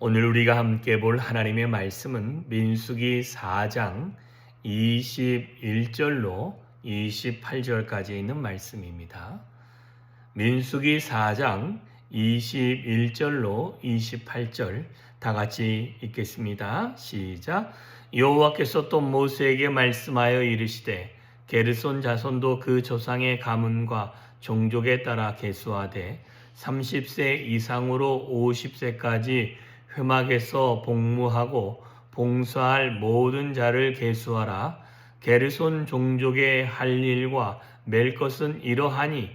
오늘 우리가 함께 볼 하나님의 말씀은 민수기 4장 21절로 28절까지 있는 말씀입니다. 민수기 4장 21절로 28절 다 같이 읽겠습니다. 시작. 여호와께서 또 모세에게 말씀하여 이르시되 게르손 자손도 그 조상의 가문과 종족에 따라 계수하되 30세 이상으로 50세까지 회막에서 복무하고 봉사할 모든 자를 계수하라. 게르손 종족의 할 일과 맬 것은 이러하니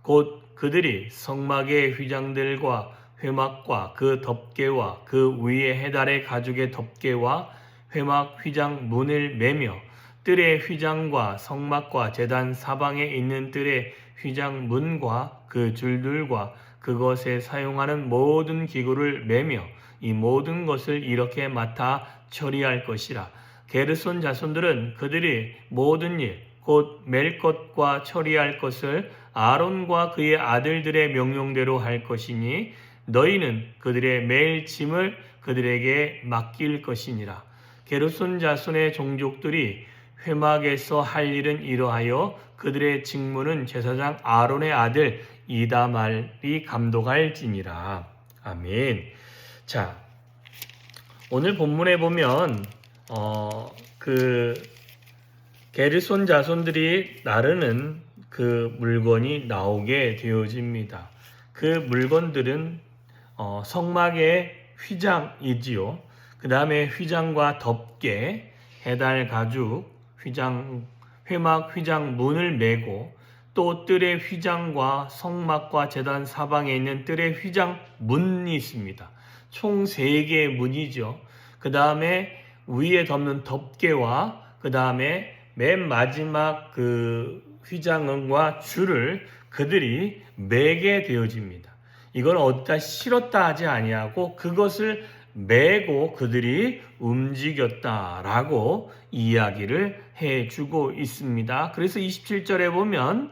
곧 그들이 성막의 휘장들과 회막과 그 덮개와 그 위에 해달의 가죽의 덮개와 회막 휘장 문을 매며 뜰의 휘장과 성막과 제단 사방에 있는 뜰의 휘장 문과 그 줄들과 그것에 사용하는 모든 기구를 매며 이 모든 것을 이렇게 맡아 처리할 것이라. 게르손 자손들은 그들이 모든 일 곧 맬 것과 처리할 것을 아론과 그의 아들들의 명령대로 할 것이니 너희는 그들의 매일 짐을 그들에게 맡길 것이니라. 게르손 자손의 종족들이 회막에서 할 일은 이러하여 그들의 직무는 제사장 아론의 아들 이다말이 감독할지니라. 아멘. 자, 오늘 본문에 보면 게르손 자손들이 나르는 그 물건이 나오게 되어집니다. 그 물건들은 성막의 휘장이지요. 그 다음에 휘장과 덮개, 해달 가죽, 회막 휘장 문을 매고 또 뜰의 휘장과 성막과 제단 사방에 있는 뜰의 휘장 문이 있습니다. 총 3개의 문이죠. 그 다음에 위에 덮는 덮개와 그 다음에 맨 마지막 그 휘장과 줄을 그들이 매게 되어집니다. 이걸 어디다 실었다 하지 아니하고 그것을 매고 그들이 움직였다라고 이야기를 해주고 있습니다. 그래서 27절에 보면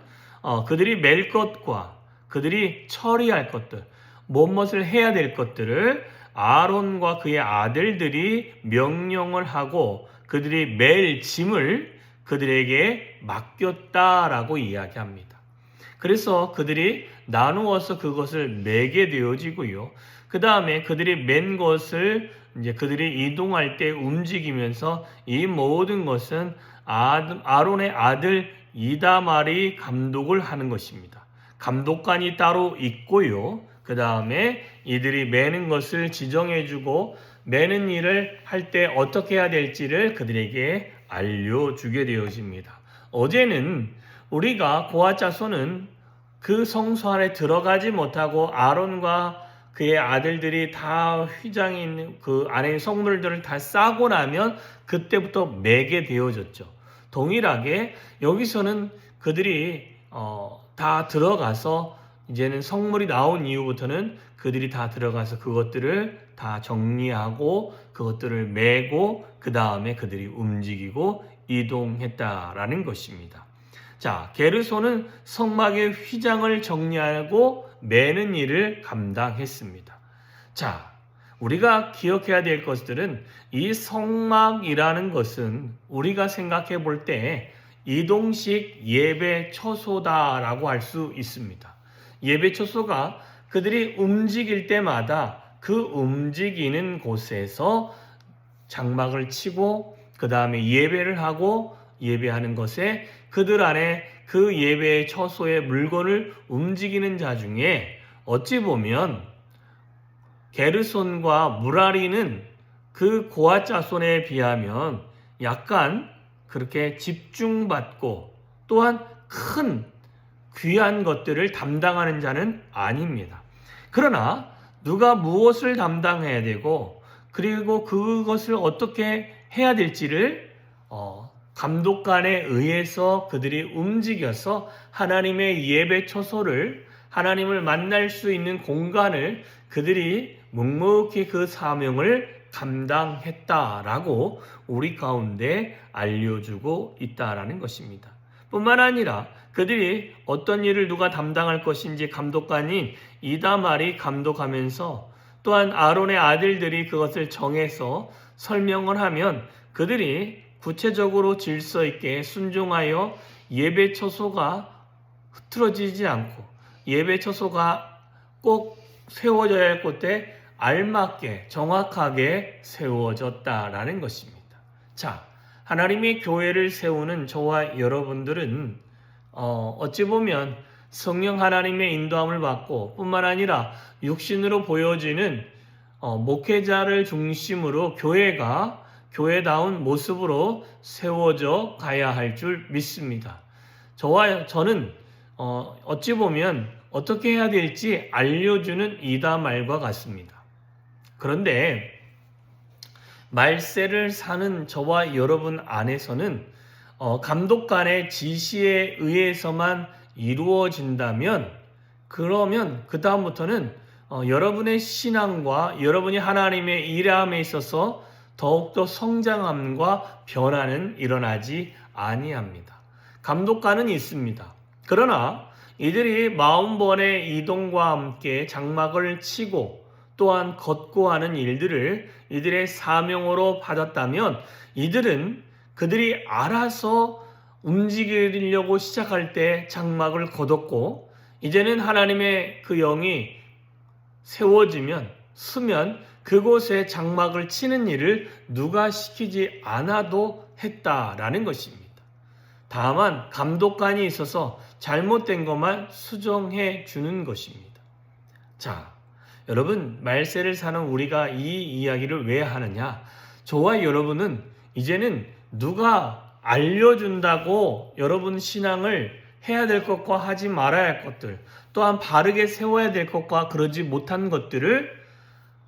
그들이 맬 것과 그들이 처리할 것들, 무엇을 해야 될 것들을 아론과 그의 아들들이 명령을 하고 그들이 맬 짐을 그들에게 맡겼다라고 이야기합니다. 그래서 그들이 나누어서 그것을 매게 되어지고요. 그 다음에 그들이 맨 것을 이제 그들이 이동할 때 움직이면서 이 모든 것은 아론의 아들 이다말이 감독을 하는 것입니다. 감독관이 따로 있고요. 그 다음에 이들이 매는 것을 지정해주고 매는 일을 할 때 어떻게 해야 될지를 그들에게 알려주게 되어집니다. 어제는 우리가 고아 자손은 그 성소 안에 들어가지 못하고 아론과 그의 아들들이 다 휘장이 있는 그 안에 성물들을 다 싸고 나면 그때부터 매게 되어졌죠. 동일하게 여기서는 그들이 다 들어가서 이제는 성물이 나온 이후부터는 그들이 다 들어가서 그것들을 다 정리하고 그것들을 메고 그 다음에 그들이 움직이고 이동했다라는 것입니다. 자, 게르손은 성막의 휘장을 정리하고 매는 일을 감당했습니다. 자, 우리가 기억해야 될 것들은 이 성막이라는 것은 우리가 생각해 볼 때 이동식 예배 처소다라고 할 수 있습니다. 예배 처소가 그들이 움직일 때마다 그 움직이는 곳에서 장막을 치고 그 다음에 예배를 하고 예배하는 것에 그들 안에 그 예배의 처소의 물건을 움직이는 자 중에 어찌 보면 게르손과 무라리는 그 고아 자손에 비하면 약간 그렇게 집중받고 또한 큰 귀한 것들을 담당하는 자는 아닙니다. 그러나 누가 무엇을 담당해야 되고 그리고 그것을 어떻게 해야 될지를 감독관에 의해서 그들이 움직여서 하나님의 예배 처소를 하나님을 만날 수 있는 공간을 그들이 묵묵히 그 사명을 감당했다라고 우리 가운데 알려주고 있다라는 것입니다. 뿐만 아니라 그들이 어떤 일을 누가 담당할 것인지 감독관인 이다말이 감독하면서 또한 아론의 아들들이 그것을 정해서 설명을 하면 그들이 구체적으로 질서 있게 순종하여 예배 처소가 흐트러지지 않고 예배 처소가 꼭 세워져야 할 곳에 알맞게 정확하게 세워졌다라는 것입니다. 자, 하나님의 교회를 세우는 저와 여러분들은 어찌 보면 성령 하나님의 인도함을 받고 뿐만 아니라 육신으로 보여지는 목회자를 중심으로 교회가 교회다운 모습으로 세워져 가야 할 줄 믿습니다. 저는 어찌 보면 어떻게 해야 될지 알려주는 이다말과 같습니다. 그런데 말세를 사는 저와 여러분 안에서는 감독관의 지시에 의해서만 이루어진다면 그러면 그 다음부터는 여러분의 신앙과 여러분이 하나님의 일함에 있어서 더욱더 성장함과 변화는 일어나지 아니합니다. 감독관은 있습니다. 그러나 이들이 마음번의 이동과 함께 장막을 치고 또한 걷고 하는 일들을 이들의 사명으로 받았다면 이들은 그들이 알아서 움직이려고 시작할 때 장막을 걷었고 이제는 하나님의 그 영이 세워지면 서면 그곳에 장막을 치는 일을 누가 시키지 않아도 했다라는 것입니다. 다만 감독관이 있어서 잘못된 것만 수정해 주는 것입니다. 자, 여러분 말세를 사는 우리가 이 이야기를 왜 하느냐? 저와 여러분은 이제는 누가 알려준다고 여러분 신앙을 해야 될 것과 하지 말아야 할 것들 또한 바르게 세워야 될 것과 그러지 못한 것들을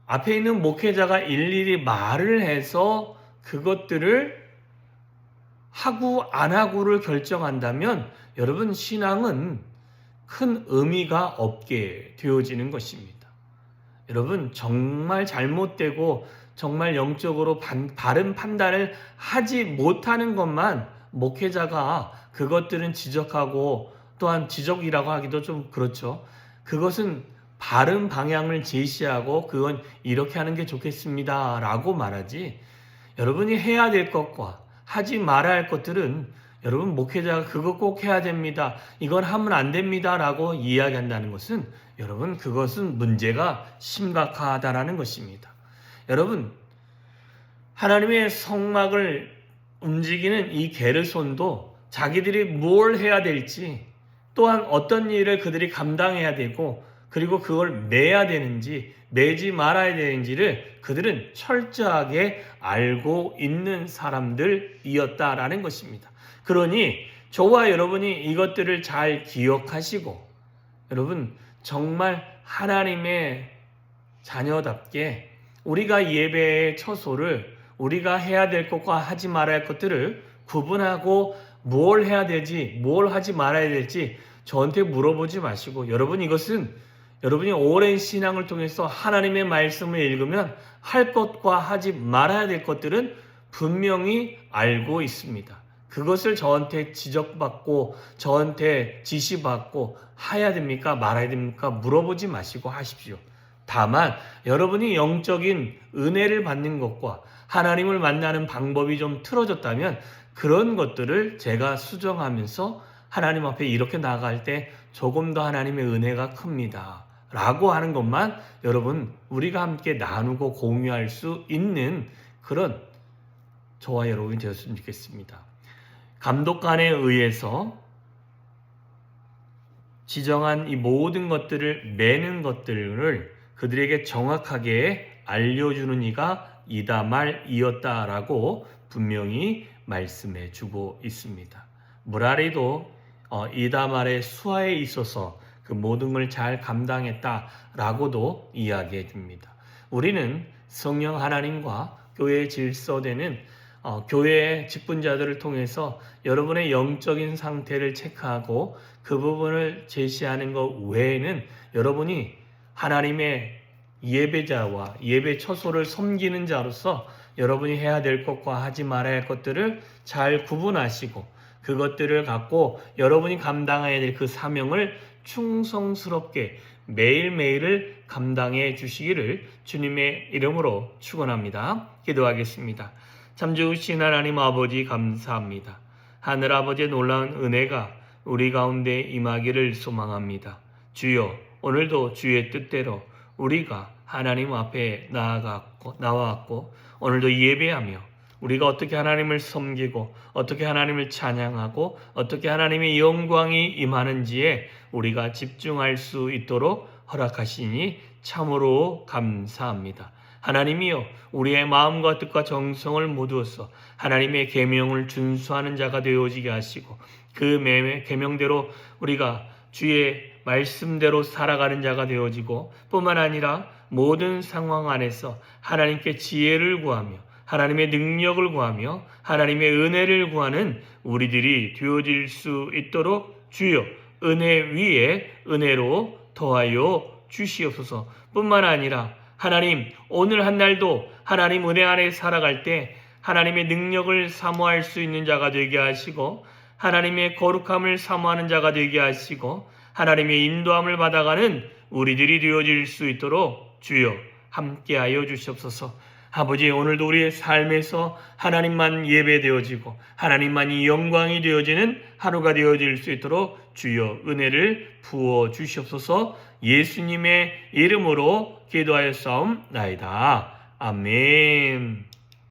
앞에 있는 목회자가 일일이 말을 해서 그것들을 하고 안 하고를 결정한다면 여러분 신앙은 큰 의미가 없게 되어지는 것입니다. 여러분 정말 잘못되고 정말 영적으로 바른 판단을 하지 못하는 것만 목회자가 그것들은 지적하고 또한 지적이라고 하기도 좀 그렇죠. 그것은 바른 방향을 제시하고 그건 이렇게 하는 게 좋겠습니다 라고 말하지 여러분이 해야 될 것과 하지 말아야 할 것들은 여러분 목회자가 그거 꼭 해야 됩니다. 이건 하면 안 됩니다 라고 이야기한다는 것은 여러분 그것은 문제가 심각하다라는 것입니다. 여러분 하나님의 성막을 움직이는 이 게르손도 자기들이 뭘 해야 될지 또한 어떤 일을 그들이 감당해야 되고 그리고 그걸 매야 되는지 매지 말아야 되는지를 그들은 철저하게 알고 있는 사람들이었다라는 것입니다. 그러니 저와 여러분이 이것들을 잘 기억하시고 여러분 정말 하나님의 자녀답게 우리가 예배의 처소를 우리가 해야 될 것과 하지 말아야 할 것들을 구분하고 뭘 해야 되지 뭘 하지 말아야 될지 저한테 물어보지 마시고 여러분 이것은 여러분이 오랜 신앙을 통해서 하나님의 말씀을 읽으면 할 것과 하지 말아야 될 것들은 분명히 알고 있습니다. 그것을 저한테 지적받고 저한테 지시받고 해야 됩니까 말아야 됩니까 물어보지 마시고 하십시오. 다만 여러분이 영적인 은혜를 받는 것과 하나님을 만나는 방법이 좀 틀어졌다면 그런 것들을 제가 수정하면서 하나님 앞에 이렇게 나아갈 때 조금 더 하나님의 은혜가 큽니다 라고 하는 것만 여러분 우리가 함께 나누고 공유할 수 있는 그런 저와 여러분이 되었으면 좋겠습니다. 감독관에 의해서 지정한 이 모든 것들을 매는 것들을 그들에게 정확하게 알려주는 이가 이다말이었다라고 분명히 말씀해 주고 있습니다. 무라리도 이다말의 수하에 있어서 그 모든 걸 잘 감당했다라고도 이야기해 줍니다. 우리는 성령 하나님과 교회의 질서되는 교회의 직분자들을 통해서 여러분의 영적인 상태를 체크하고 그 부분을 제시하는 것 외에는 여러분이 하나님의 예배자와 예배 처소를 섬기는 자로서 여러분이 해야 될 것과 하지 말아야 할 것들을 잘 구분하시고 그것들을 갖고 여러분이 감당해야 될 그 사명을 충성스럽게 매일매일을 감당해 주시기를 주님의 이름으로 축원합니다. 기도하겠습니다. 참 좋으신 하나님 아버지 감사합니다. 하늘 아버지의 놀라운 은혜가 우리 가운데 임하기를 소망합니다. 주여, 오늘도 주의 뜻대로 우리가 하나님 앞에 나와왔고 오늘도 예배하며 우리가 어떻게 하나님을 섬기고 어떻게 하나님을 찬양하고 어떻게 하나님의 영광이 임하는지에 우리가 집중할 수 있도록 허락하시니 참으로 감사합니다. 하나님이여, 우리의 마음과 뜻과 정성을 모두어서 하나님의 계명을 준수하는 자가 되어지게 하시고 그 계명대로 우리가 주의 말씀대로 살아가는 자가 되어지고 뿐만 아니라 모든 상황 안에서 하나님께 지혜를 구하며 하나님의 능력을 구하며 하나님의 은혜를 구하는 우리들이 되어질 수 있도록 주여 은혜 위에 은혜로 더하여 주시옵소서. 뿐만 아니라 하나님, 오늘 한 날도 하나님 은혜 안에 살아갈 때 하나님의 능력을 사모할 수 있는 자가 되게 하시고 하나님의 거룩함을 사모하는 자가 되게 하시고 하나님의 인도함을 받아가는 우리들이 되어질 수 있도록 주여 함께하여 주시옵소서. 아버지, 오늘도 우리의 삶에서 하나님만 예배되어지고 하나님만이 영광이 되어지는 하루가 되어질 수 있도록 주여 은혜를 부어 주시옵소서. 예수님의 이름으로 기도하였사옵나이다. 아멘.